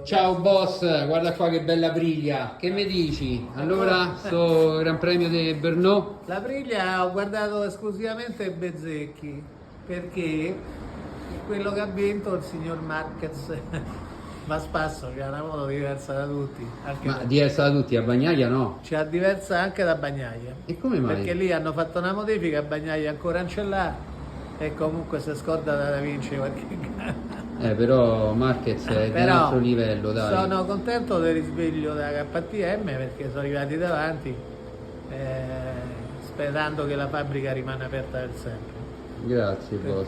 Ciao boss, guarda qua che bella briglia. Che mi dici? Allora, sto Gran Premio di Brno? La briglia ho guardato esclusivamente Bezzecchi perché quello che ha vinto il signor Marquez va spasso, che ha una moto diversa da tutti, anche Ma diversa da tutti, a Bagnaia no? c'è diversa anche da Bagnaia, E come mai? perché lì hanno fatto una modifica, Bagnaia ancora non ce l'ha e comunque si scorda da vincere qualche gara. Però Marquez è di un Però altro livello, dai. sono contento del risveglio della KTM perché sono arrivati davanti, eh, sperando che la fabbrica rimane aperta per sempre. Grazie boss.